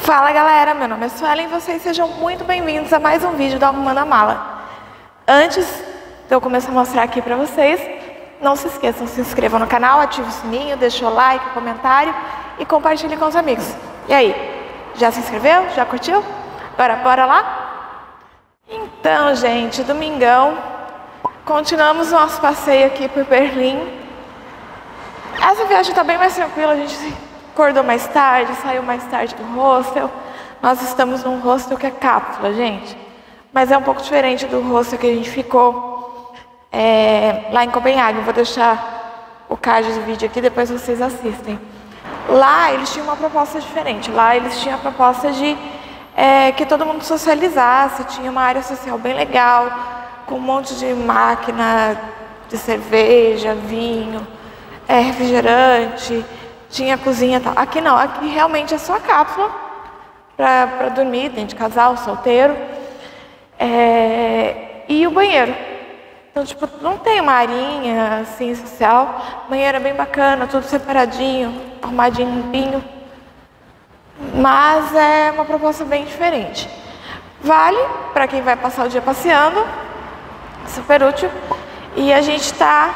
Fala galera, meu nome é Suelen e vocês sejam muito bem-vindos a mais um vídeo do Arrumando a Mala. Antes de eu começar a mostrar aqui pra vocês, não se esqueçam, se inscrevam no canal, ative o sininho, deixe o like, o comentário e compartilhe com os amigos. E aí, já se inscreveu? Já curtiu? Agora bora lá? Então gente, domingão, continuamos nosso passeio aqui por Berlim. Essa viagem tá bem mais tranquila, a gente acordou mais tarde, saiu mais tarde do hostel. Nós estamos num hostel que é cápsula, gente. Mas é um pouco diferente do hostel que a gente ficou lá em Copenhague. Vou deixar o card do vídeo aqui, depois vocês assistem. Lá eles tinham uma proposta diferente. Lá eles tinham a proposta de que todo mundo socializasse. Tinha uma área social bem legal, com um monte de máquina de cerveja, vinho, refrigerante. Tinha cozinha e tal. Aqui não, aqui realmente é só a cápsula para dormir, dentro de casal, solteiro. E o banheiro. Então, tipo, não tem uma arinha assim social. O banheiro é bem bacana, tudo separadinho, arrumadinho, limpinho. Mas é uma proposta bem diferente. Vale para quem vai passar o dia passeando, super útil. E a gente está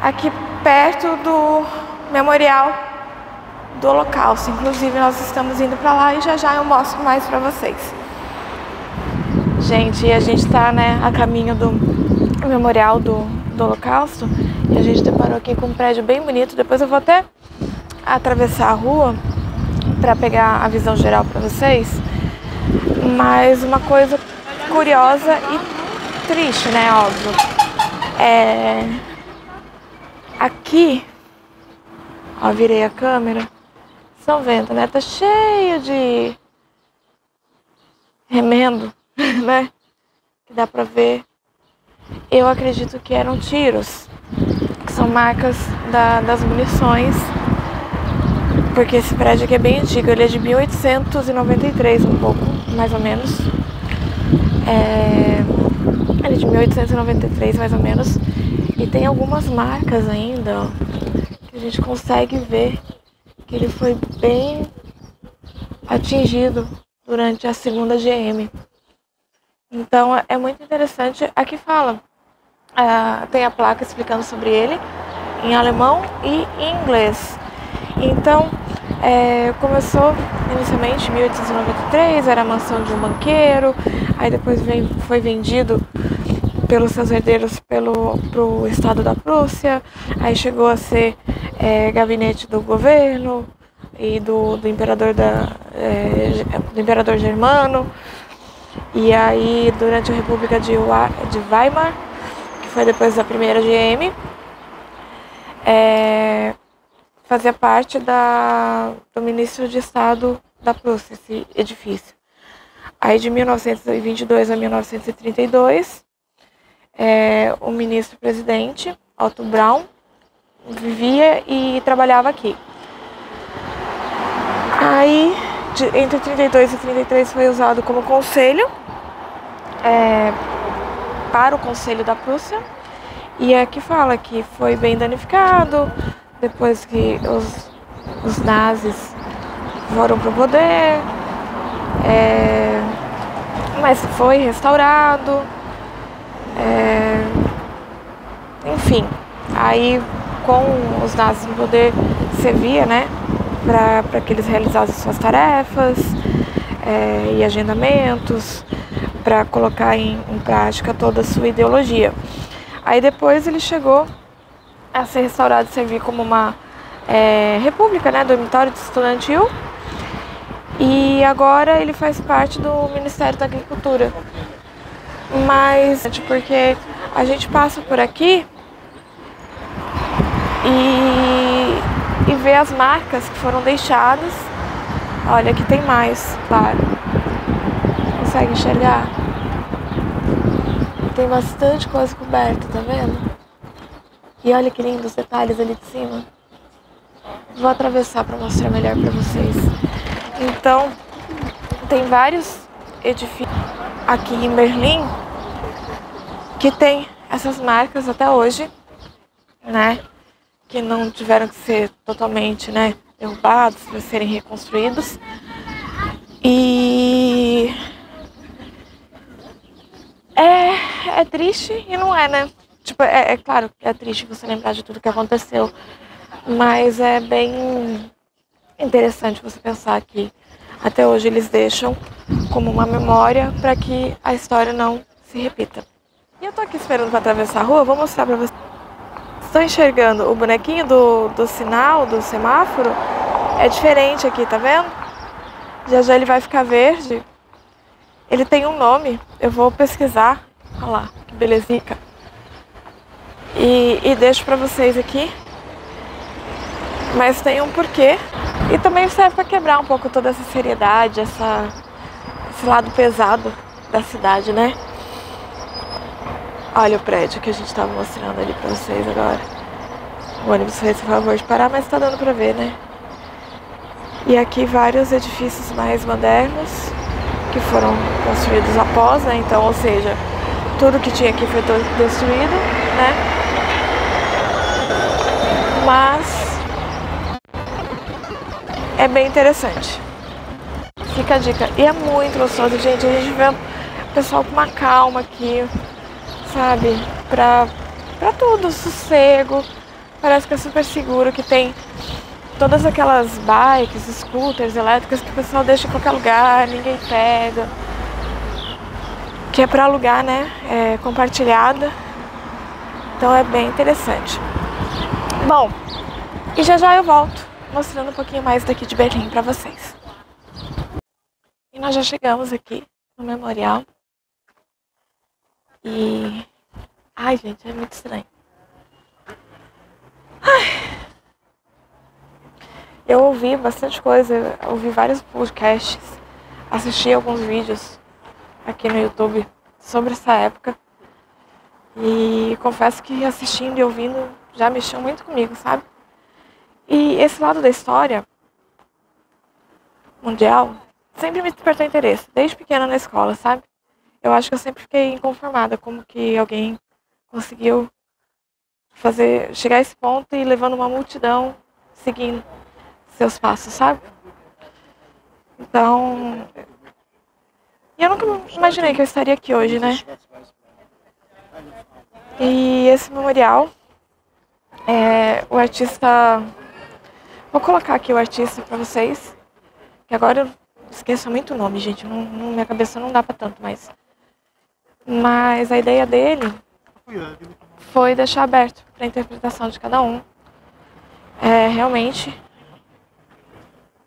aqui perto do Memorial do Holocausto. Inclusive nós estamos indo para lá e já eu mostro mais para vocês. Gente, a gente está a caminho do Memorial do Holocausto e a gente deparou aqui com um prédio bem bonito. Depois eu vou até atravessar a rua para pegar a visão geral para vocês. Mas uma coisa curiosa e triste, né, óbvio. Aqui, ó, virei a câmera. Estão vendo, né? Tá cheio de remendo, né? Que dá pra ver. Eu acredito que eram tiros, que são marcas das munições. Porque esse prédio aqui é bem antigo. Ele é de 1893, um pouco, mais ou menos. Ele é de 1893, mais ou menos. E tem algumas marcas ainda, ó, que a gente consegue ver que ele foi bem atingido durante a segunda GM. Então é muito interessante. Aqui fala, tem a placa explicando sobre ele em alemão e em inglês. Então começou inicialmente em 1893, era a mansão de um banqueiro, aí depois foi vendido pelos seus herdeiros pro estado da Prússia, aí chegou a ser gabinete do governo e do imperador do imperador germano. E aí durante a República de Weimar, que foi depois da primeira GM, fazia parte do ministro de Estado da Prússia, esse edifício. Aí de 1922 a 1932, o ministro-presidente, Otto Braun, vivia e trabalhava aqui. Aí, entre 32 e 33 foi usado como conselho, para o Conselho da Prússia. E aqui fala que foi bem danificado, depois que os nazis foram para o poder, mas foi restaurado. Enfim, aí com os nazis no poder servia, né, para que eles realizassem suas tarefas e agendamentos, para colocar em prática toda a sua ideologia. Aí depois ele chegou a ser restaurado e servir como uma república, né, dormitório estudantil. E agora ele faz parte do Ministério da Agricultura. Mas porque a gente passa por aqui e vê as marcas que foram deixadas. Olha, aqui tem mais, claro. Consegue enxergar? Tem bastante coisa coberta, tá vendo? E olha que lindo os detalhes ali de cima. Vou atravessar para mostrar melhor para vocês. Então, tem vários edifícios aqui em Berlim que tem essas marcas até hoje, né? Que não tiveram que ser totalmente, né, derrubados para serem reconstruídos. E é triste e não é, né? Tipo, é claro que é triste você lembrar de tudo que aconteceu, mas é bem interessante você pensar que até hoje eles deixam como uma memória para que a história não se repita. E eu tô aqui esperando para atravessar a rua, vou mostrar para vocês. Estou enxergando o bonequinho do sinal, do semáforo, é diferente aqui, tá vendo? Já já ele vai ficar verde. Ele tem um nome, eu vou pesquisar. Olha lá, que belezinha. E deixo pra vocês aqui. Mas tem um porquê. E também serve pra quebrar um pouco toda essa seriedade, esse lado pesado da cidade, né? Olha o prédio que a gente tava mostrando ali pra vocês agora. O ônibus fez o favor de parar, mas tá dando pra ver, né? E aqui vários edifícios mais modernos que foram construídos após, né? Então, ou seja, tudo que tinha aqui foi destruído, né? Mas é bem interessante. Fica a dica. E é muito gostoso, gente. A gente vê o pessoal com uma calma aqui, sabe? Pra tudo, sossego. Parece que é super seguro, que tem todas aquelas bikes, scooters elétricas que o pessoal deixa em qualquer lugar, ninguém pega. Que é pra alugar, né? É compartilhada. Então é bem interessante. Bom, e já já eu volto mostrando um pouquinho mais daqui de Berlim pra vocês. E nós já chegamos aqui no memorial. E... ai, gente, é muito estranho. Eu ouvi bastante coisa, ouvi vários podcasts, assisti alguns vídeos aqui no YouTube sobre essa época. E confesso que assistindo e ouvindo já mexeu muito comigo, sabe? E esse lado da história mundial sempre me despertou interesse, desde pequena na escola, sabe? Eu acho que eu sempre fiquei inconformada como que alguém conseguiu chegar a esse ponto e levando uma multidão seguindo seus passos, sabe? Então, eu nunca imaginei que eu estaria aqui hoje, né? E esse memorial, o artista... vou colocar aqui o artista pra vocês, que agora eu esqueço muito o nome, gente. Minha cabeça não dá pra tanto, mas a ideia dele foi deixar aberto pra interpretação de cada um. Realmente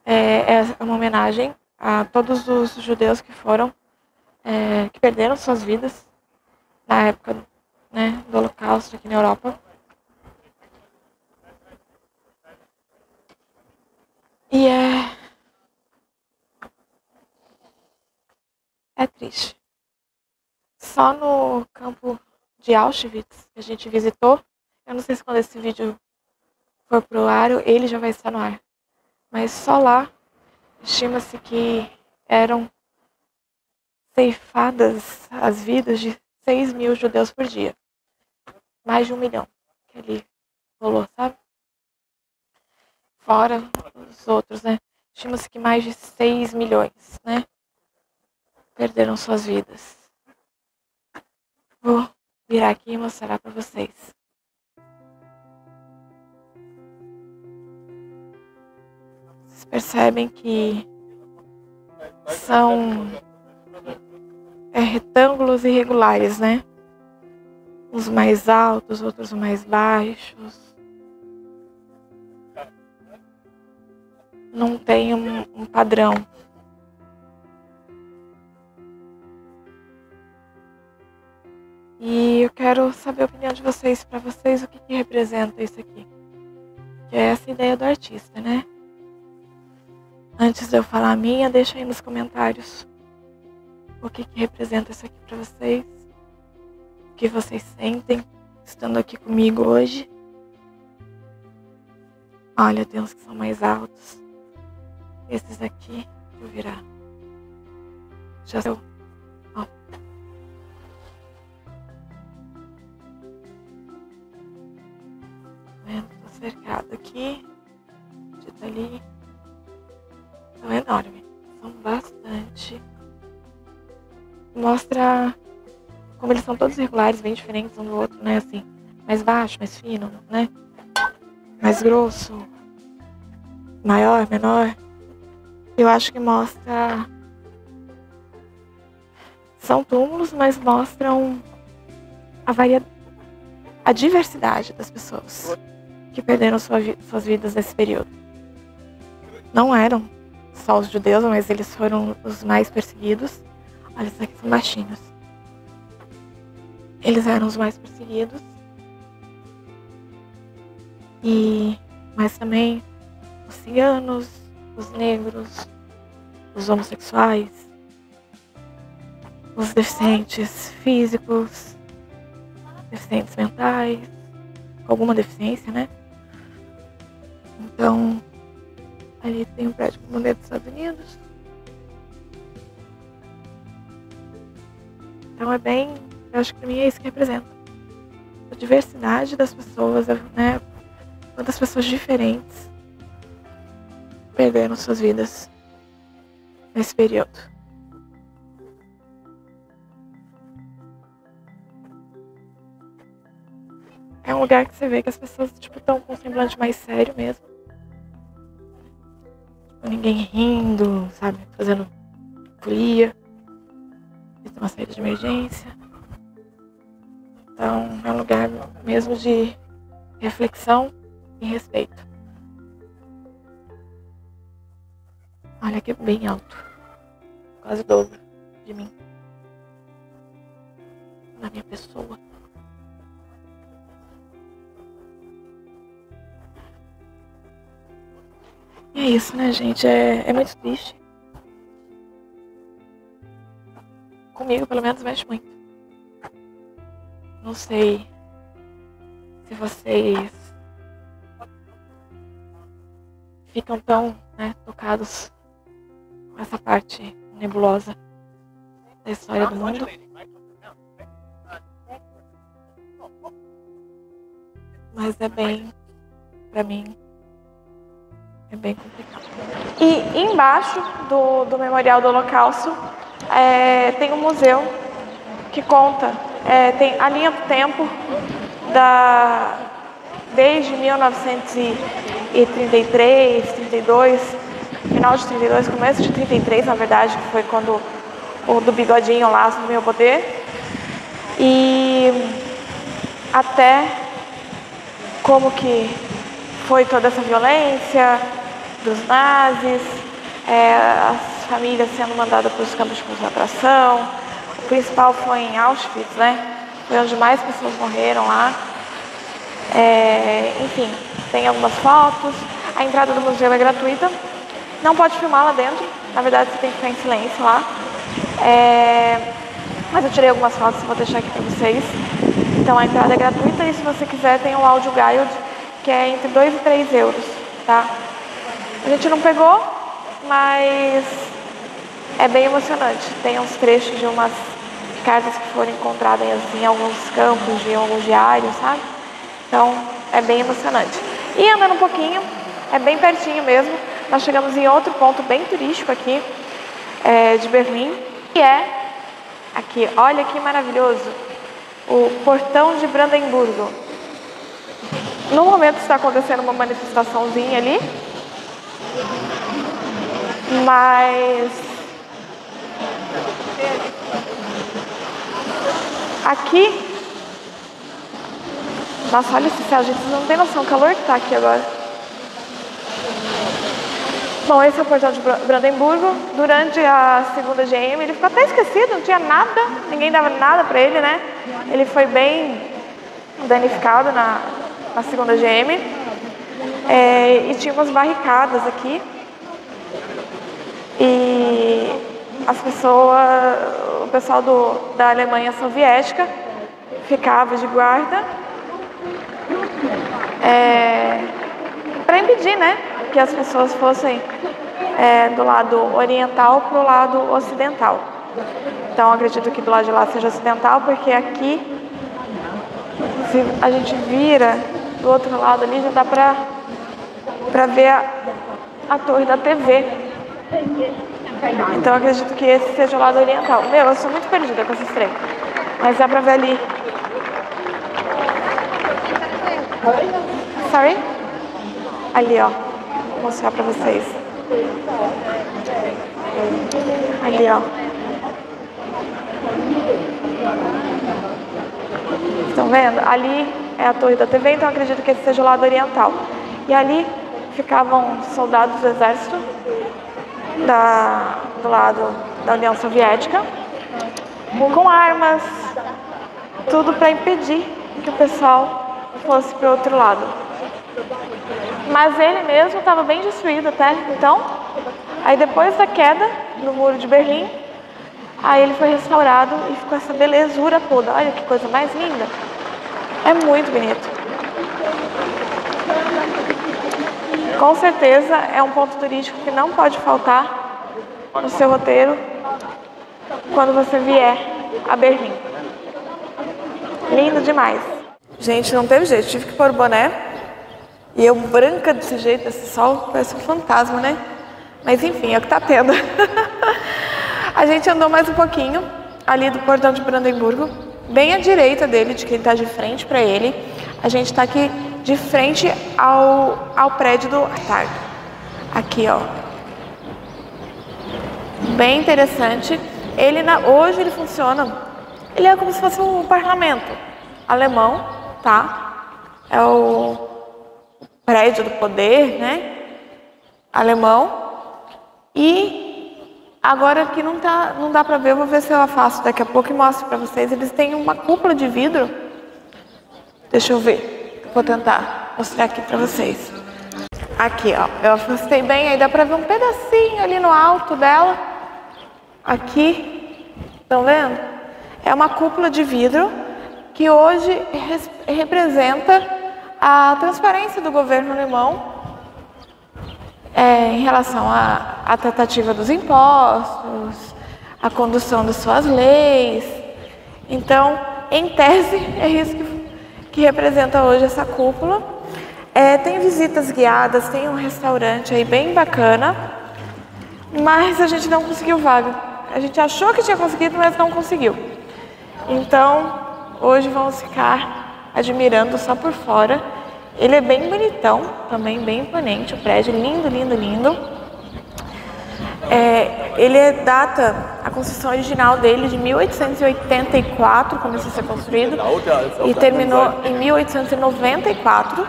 é uma homenagem a todos os judeus que que perderam suas vidas na época, né, do Holocausto aqui na Europa. E é triste. Só no campo de Auschwitz que a gente visitou, eu não sei se quando esse vídeo for pro ar, ele já vai estar no ar. Mas só lá, estima-se que eram ceifadas as vidas de 6.000 judeus por dia. Mais de 1 milhão que ele rolou, sabe? Fora os outros, né? Estima-se que mais de 6 milhões, né? Perderam suas vidas. Vou virar aqui e mostrar pra vocês. Vocês percebem que são retângulos irregulares, né? Uns mais altos, outros mais baixos. Não tem um padrão. E eu quero saber a opinião de vocês, para vocês, o que representa isso aqui. Que é essa ideia do artista, né? Antes de eu falar a minha, deixa aí nos comentários o que representa isso aqui para vocês. O que vocês sentem estando aqui comigo hoje. Olha, tem uns que são mais altos. Esses aqui, deixa eu virar. Já sou. Ó. Tô cercado aqui. De ali. São enormes. São bastante. mostra como eles são todos irregulares, bem diferentes um do outro, né? Assim, mais baixo, mais fino, né? Mais grosso, maior, menor. Eu acho que mostra... São túmulos, mas mostram a diversidade das pessoas que perderam suas vidas nesse período. Não eram só os judeus, mas eles foram os mais perseguidos. Olha, esses aqui são baixinhos. Eles eram os mais perseguidos. Mas também os ciganos, os negros, os homossexuais, os deficientes físicos, deficientes mentais, com alguma deficiência, né? Então, ali tem um prédio com a bandeira dos Estados Unidos. Então é bem, eu acho que pra mim é isso que representa. A diversidade das pessoas, né? Quantas pessoas diferentes perderam suas vidas nesse período. É um lugar que você vê que as pessoas estão com um semblante mais sério mesmo. Ninguém rindo, sabe? Fazendo folia. Tem uma saída de emergência. Então é um lugar mesmo de reflexão e respeito. Olha que é bem alto. Quase o dobro de mim. Da minha pessoa. E é isso, né, gente? É muito triste. Comigo, pelo menos, mexe muito. Não sei se vocês ficam tão, né, tocados com essa parte nebulosa da história do mundo. Mas é bem, pra mim, é bem complicado. E embaixo do Memorial do Holocausto tem um museu que conta, tem a linha do tempo desde 1933, 32, final de 32, começo de 33, na verdade, que foi quando o do bigodinho lá assumiu o poder. E até como que foi toda essa violência dos nazis, as famílias sendo mandadas para os campos de concentração. O principal foi em Auschwitz, né? Foi onde mais pessoas morreram lá. Enfim, tem algumas fotos. A entrada do museu é gratuita. Não pode filmar lá dentro. Na verdade, você tem que ficar em silêncio lá. Mas eu tirei algumas fotos, vou deixar aqui para vocês. Então a entrada é gratuita e se você quiser tem um audio guide que é entre 2 e 3 euros, tá? A gente não pegou, mas é bem emocionante. Tem uns trechos de umas cartas que foram encontradas em alguns campos, de alguns diários, sabe? Então é bem emocionante. E andando um pouquinho, é bem pertinho mesmo, nós chegamos em outro ponto bem turístico aqui de Berlim, que é aqui, olha que maravilhoso, o Portão de Brandemburgo. No momento está acontecendo uma manifestaçãozinha ali, mas aqui, nossa, olha esse céu, gente, vocês não tem noção, o calor que tá aqui agora. Bom, esse é o Portão de Brandemburgo. Durante a segunda GM, ele ficou até esquecido, não tinha nada, ninguém dava nada pra ele, né? Ele foi bem danificado na segunda GM. E tinha umas barricadas aqui. E as pessoas, o pessoal da Alemanha Soviética ficava de guarda para impedir, né, que as pessoas fossem do lado oriental para o lado ocidental. Então acredito que do lado de lá seja ocidental, porque aqui, se a gente vira do outro lado ali, já dá para ver a torre da TV. Então eu acredito que esse seja o lado oriental. Meu, eu sou muito perdida com esses trem. Mas dá pra ver ali. Sorry? Ali, ó. Vou mostrar pra vocês. Ali, ó. Estão vendo? Ali é a torre da TV, então eu acredito que esse seja o lado oriental. E ali ficavam soldados do exército do lado da União Soviética, com armas, tudo para impedir que o pessoal fosse para o outro lado. Mas ele mesmo estava bem destruído até então. Aí depois da queda do Muro de Berlim, aí ele foi restaurado e ficou essa belezura toda. Olha que coisa mais linda. É muito bonito. Com certeza é um ponto turístico que não pode faltar no seu roteiro quando você vier a Berlim. Lindo demais. Gente, não teve jeito, tive que pôr o boné. E eu branca desse jeito, esse sol, parece um fantasma, né? Mas enfim, é o que tá tendo. A gente andou mais um pouquinho ali do portão de Brandemburgo, bem à direita dele, de quem tá de frente para ele. A gente tá aqui de frente ao prédio do Tag. Aqui, ó. Bem interessante. Hoje ele funciona. Ele é como se fosse um parlamento alemão, tá? É o prédio do poder, né? Alemão. E agora aqui não dá pra ver, eu vou ver se eu afasto daqui a pouco e mostro pra vocês. Eles têm uma cúpula de vidro. Deixa eu ver. Vou tentar mostrar aqui pra vocês. Aqui, ó. Eu afastei bem, aí dá pra ver um pedacinho ali no alto dela. Aqui. Estão vendo? É uma cúpula de vidro que hoje representa a transparência do governo alemão em relação à tratativa dos impostos, a condução das suas leis. Então, em tese, é isso que representa hoje essa cúpula. Tem visitas guiadas, tem um restaurante aí bem bacana, mas a gente não conseguiu vaga. A gente achou que tinha conseguido, mas não conseguiu. Então, hoje vamos ficar admirando só por fora. Ele é bem bonitão, também bem imponente, o prédio, lindo, lindo, lindo. A construção original dele de 1884, começou a ser construído, e terminou em 1894.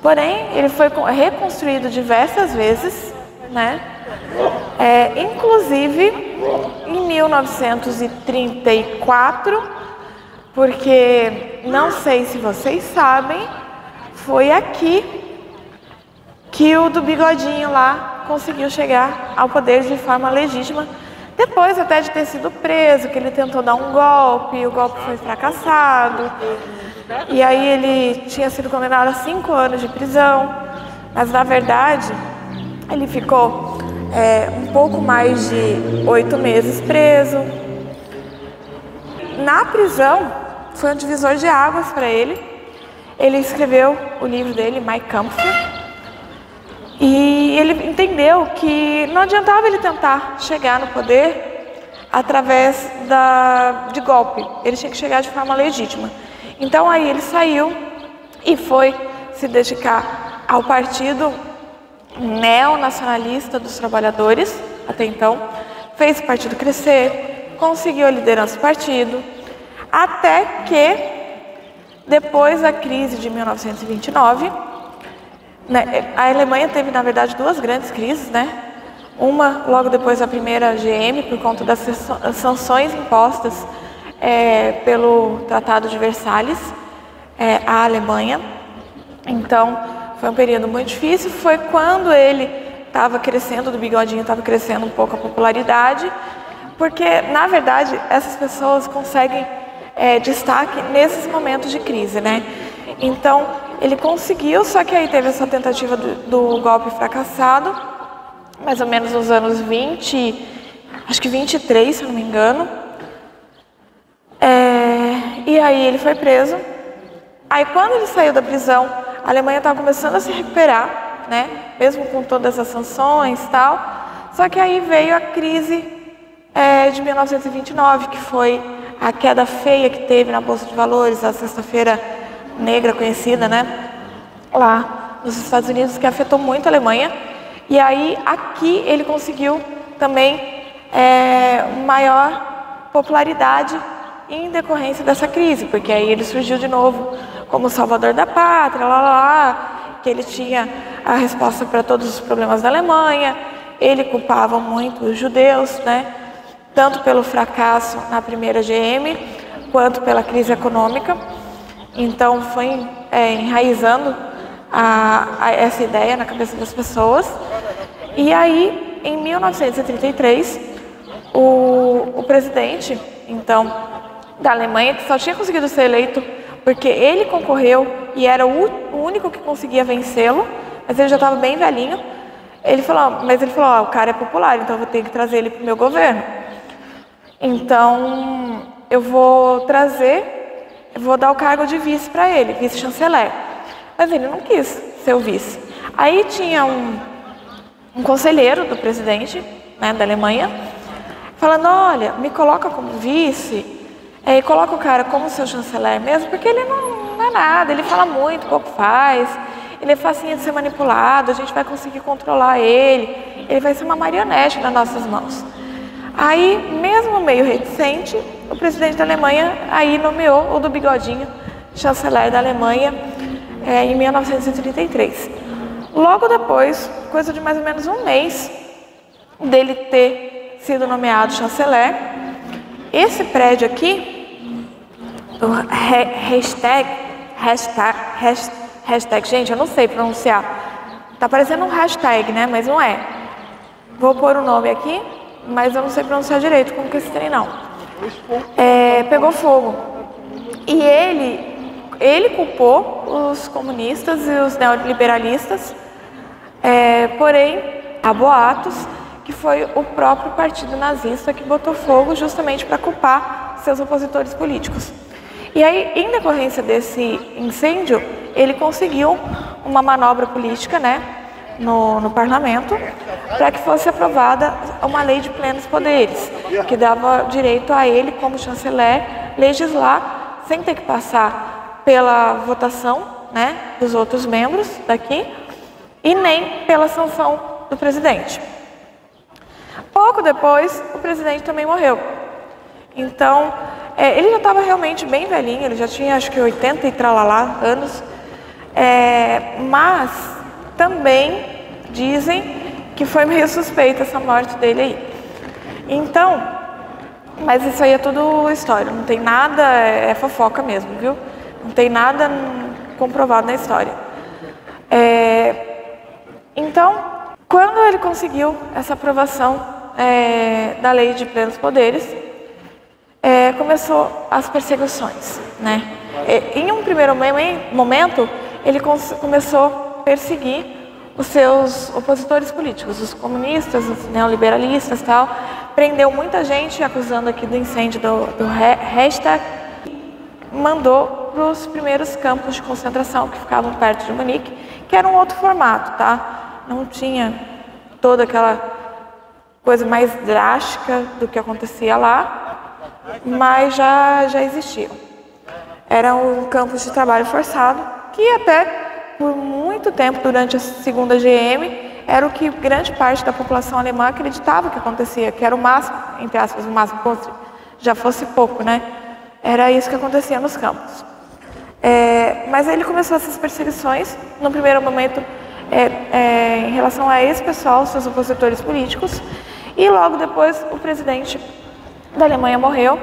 Porém, ele foi reconstruído diversas vezes, né? Inclusive em 1934, porque não sei se vocês sabem, foi aqui que o do Bigodinho lá conseguiu chegar ao poder de forma legítima, depois até de ter sido preso, que ele tentou dar um golpe, o golpe foi fracassado, e aí ele tinha sido condenado a 5 anos de prisão, mas na verdade ele ficou um pouco mais de 8 meses preso. Na prisão foi um divisor de águas para ele. Ele escreveu o livro dele, Mein Kampf, e ele entendeu que não adiantava ele tentar chegar no poder através de golpe. Ele tinha que chegar de forma legítima. Então aí ele saiu e foi se dedicar ao partido neonacionalista dos trabalhadores, até então, fez o partido crescer, conseguiu a liderança do partido, até que depois da crise de 1929, né, a Alemanha teve, na verdade, 2 grandes crises, né? Uma logo depois da primeira GM, por conta das sanções impostas pelo Tratado de Versalhes à Alemanha. Então, foi um período muito difícil. Foi quando ele estava crescendo, do Bigodinho estava crescendo um pouco a popularidade, porque, na verdade, essas pessoas conseguem destaque nesses momentos de crise, né? Então, ele conseguiu, só que aí teve essa tentativa do golpe fracassado, mais ou menos nos anos 20, acho que 23, se eu não me engano. E aí ele foi preso. Aí quando ele saiu da prisão, a Alemanha estava começando a se recuperar, né? Mesmo com todas as sanções e tal. Só que aí veio a crise de 1929, que foi a queda feia que teve na Bolsa de Valores, a Sexta-feira Negra conhecida, né? Lá nos Estados Unidos, que afetou muito a Alemanha. E aí aqui ele conseguiu também maior popularidade em decorrência dessa crise, porque aí ele surgiu de novo como salvador da pátria, que ele tinha a resposta para todos os problemas da Alemanha. Ele culpava muito os judeus, né? Tanto pelo fracasso na primeira GM, quanto pela crise econômica. Então foi enraizando essa ideia na cabeça das pessoas. E aí, em 1933, o presidente, então, da Alemanha, que só tinha conseguido ser eleito porque ele concorreu e era o único que conseguia vencê-lo, mas ele já estava bem velhinho. Ele falou, o cara é popular, então eu vou ter que trazer ele para o meu governo. Então, eu vou dar o cargo de vice para ele, vice-chanceler. Mas ele não quis ser o vice. Aí tinha um conselheiro do presidente, né, da Alemanha, falando, olha, me coloca como vice, e coloca o cara como seu chanceler mesmo, porque ele não é nada, ele fala muito, pouco faz, ele é facinho de ser manipulado, a gente vai conseguir controlar ele vai ser uma marionete nas nossas mãos. Aí, mesmo meio reticente, o presidente da Alemanha aí nomeou o do bigodinho chanceler da Alemanha em 1933. Logo depois, coisa de mais ou menos um mês dele ter sido nomeado chanceler, esse prédio aqui, o hashtag, gente, eu não sei pronunciar, tá parecendo um hashtag, né, mas não é. Vou pôr o nome aqui, mas eu não sei pronunciar direito como que esse trem não. Pegou fogo. E ele culpou os comunistas e os neoliberalistas, porém, há boatos que foi o próprio partido nazista que botou fogo justamente para culpar seus opositores políticos. E aí, em decorrência desse incêndio, ele conseguiu uma manobra política, né, no parlamento, para que fosse aprovada uma lei de plenos poderes, que dava direito a ele, como chanceler, legislar sem ter que passar pela votação, né, dos outros membros daqui e nem pela sanção do presidente. Pouco depois, o presidente também morreu. Então, ele já estava realmente bem velhinho, ele já tinha acho que 80 e tralalá anos, mas também dizem que foi meio suspeita essa morte dele aí. Então, mas isso aí é tudo história, não tem nada, é fofoca mesmo, viu? Não tem nada comprovado na história. Então, quando ele conseguiu essa aprovação da lei de plenos poderes, começou as perseguições, né? Em um primeiro momento, ele começou a perseguir os seus opositores políticos, os comunistas, os neoliberalistas e tal. Prendeu muita gente, acusando aqui do incêndio do hashtag. Mandou para os primeiros campos de concentração que ficavam perto de Munique, que era um outro formato, tá? Não tinha toda aquela coisa mais drástica do que acontecia lá, mas já existiam. Eram campos de trabalho forçado, que até por muito tempo, durante a segunda GM, era o que grande parte da população alemã acreditava que acontecia, que era o máximo, entre aspas, o máximo, como se já fosse pouco, né? Era isso que acontecia nos campos. Mas ele começou essas perseguições, no primeiro momento, em relação a esse pessoal, seus opositores políticos, e logo depois o presidente da Alemanha morreu.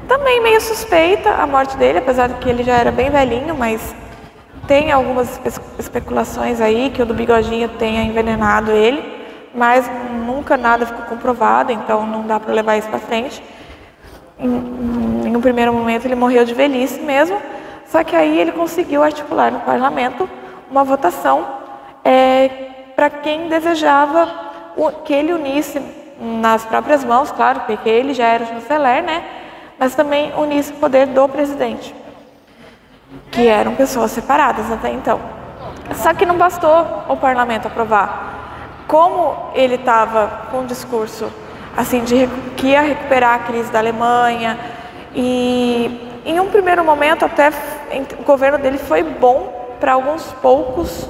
Também meio suspeita a morte dele, apesar de que ele já era bem velhinho, mas tem algumas especulações aí que o do bigodinho tenha envenenado ele, mas nunca nada ficou comprovado, então não dá para levar isso para frente. Em um primeiro momento ele morreu de velhice mesmo, só que aí ele conseguiu articular no parlamento uma votação para quem desejava que ele unisse nas próprias mãos, claro, porque ele já era o chanceler, né? Mas também unisse o poder do presidente, que eram pessoas separadas até então. Só que não bastou o parlamento aprovar. como ele estava com um discurso assim que ia recuperar a crise da Alemanha, e em um primeiro momento até o governo dele foi bom para alguns poucos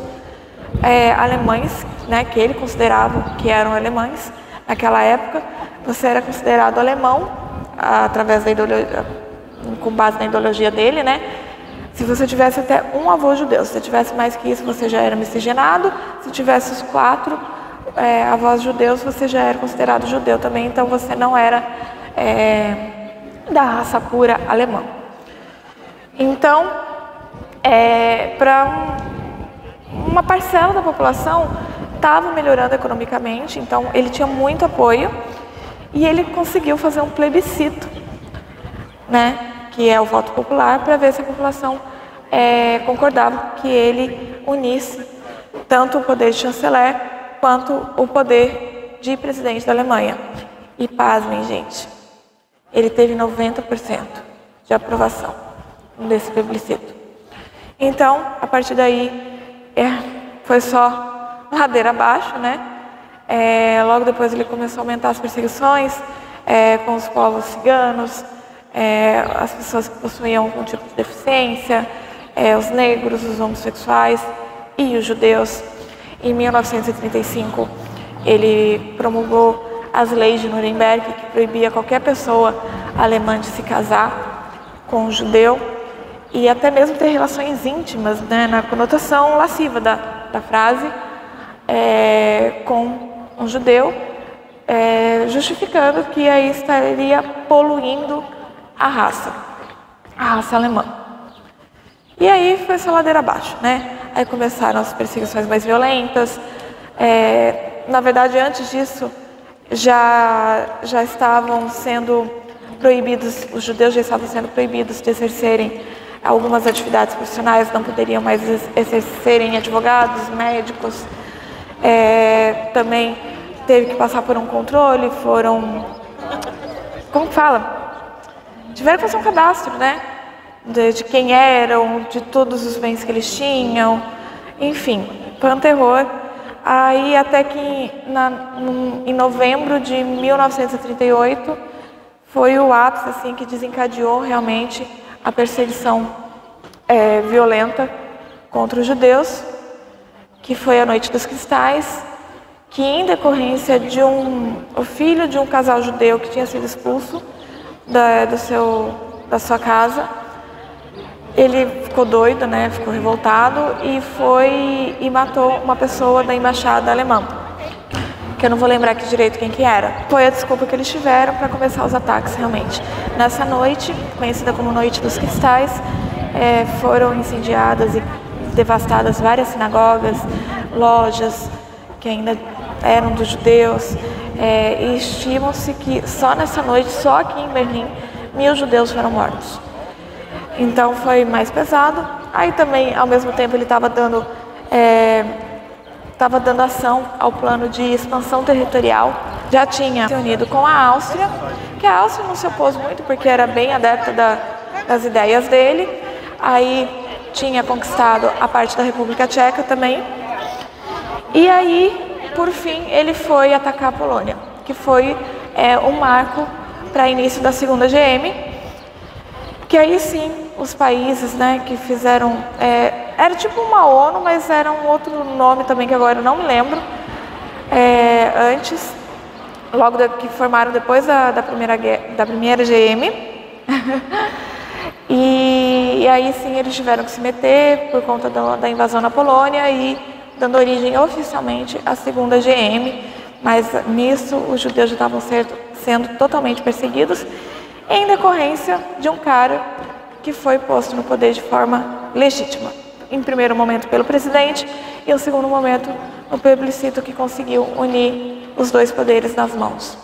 alemães, né, que ele considerava que eram alemães naquela época. Você era considerado alemão através da ideologia, com base na ideologia dele, né? Se você tivesse até um avô judeu, se você tivesse mais que isso, você já era miscigenado. Se tivesse os 4 avós judeus, você já era considerado judeu também. Então você não era da raça pura alemã. Então, para uma parcela da população estava melhorando economicamente, então ele tinha muito apoio e ele conseguiu fazer um plebiscito, né, que é o voto popular, para ver se a população concordava que ele unisse tanto o poder de chanceler quanto o poder de presidente da Alemanha. E pasmem, gente, ele teve 90% de aprovação desse plebiscito. Então, a partir daí, foi só ladeira abaixo, né? Logo depois ele começou a aumentar as perseguições com os povos ciganos, as pessoas que possuíam algum tipo de deficiência, os negros, os homossexuais e os judeus. Em 1935, ele promulgou as leis de Nuremberg, que proibia qualquer pessoa alemã de se casar com um judeu e até mesmo ter relações íntimas, né, na conotação lasciva da frase, com um judeu, justificando que aí estaria poluindo a raça alemã. E aí foi essa ladeira abaixo, né? Aí começaram as perseguições mais violentas. Na verdade, antes disso, já estavam sendo proibidos, os judeus já estavam sendo proibidos de exercerem algumas atividades profissionais, não poderiam mais exercerem advogados, médicos. Também teve que passar por um controle, como que fala? Tiveram que fazer um cadastro, né? De quem eram, de todos os bens que eles tinham, enfim, foi um terror. Aí até que em novembro de 1938 foi o ápice assim, que desencadeou realmente a perseguição violenta contra os judeus, que foi a Noite dos Cristais, que em decorrência de o filho de um casal judeu que tinha sido expulso da sua casa, ele ficou doido, né? Ficou revoltado e matou uma pessoa da embaixada alemã, que eu não vou lembrar aqui direito quem que era. Foi a desculpa que eles tiveram para começar os ataques realmente. Nessa noite, conhecida como Noite dos Cristais, foram incendiadas e devastadas várias sinagogas, lojas que ainda eram dos judeus, e estimam-se que só nessa noite, só aqui em Berlim, 1000 judeus foram mortos. Então foi mais pesado. Aí também, ao mesmo tempo, ele estava dando ação ao plano de expansão territorial. Já tinha se unido com a Áustria, que a Áustria não se opôs muito porque era bem adepta das ideias dele. Aí tinha conquistado a parte da República Tcheca também. E aí, por fim, ele foi atacar a Polônia, que foi um marco para início da Segunda GM, que aí sim os países, né, que fizeram, era tipo uma ONU, mas era um outro nome também que agora eu não me lembro, antes, logo que formaram depois da primeira GM, e aí sim eles tiveram que se meter por conta da invasão na Polônia e dando origem oficialmente à Segunda GM, mas nisso os judeus já estavam sendo totalmente perseguidos em decorrência de um cara que foi posto no poder de forma legítima. Em primeiro momento pelo presidente e em segundo momento no plebiscito que conseguiu unir os dois poderes nas mãos.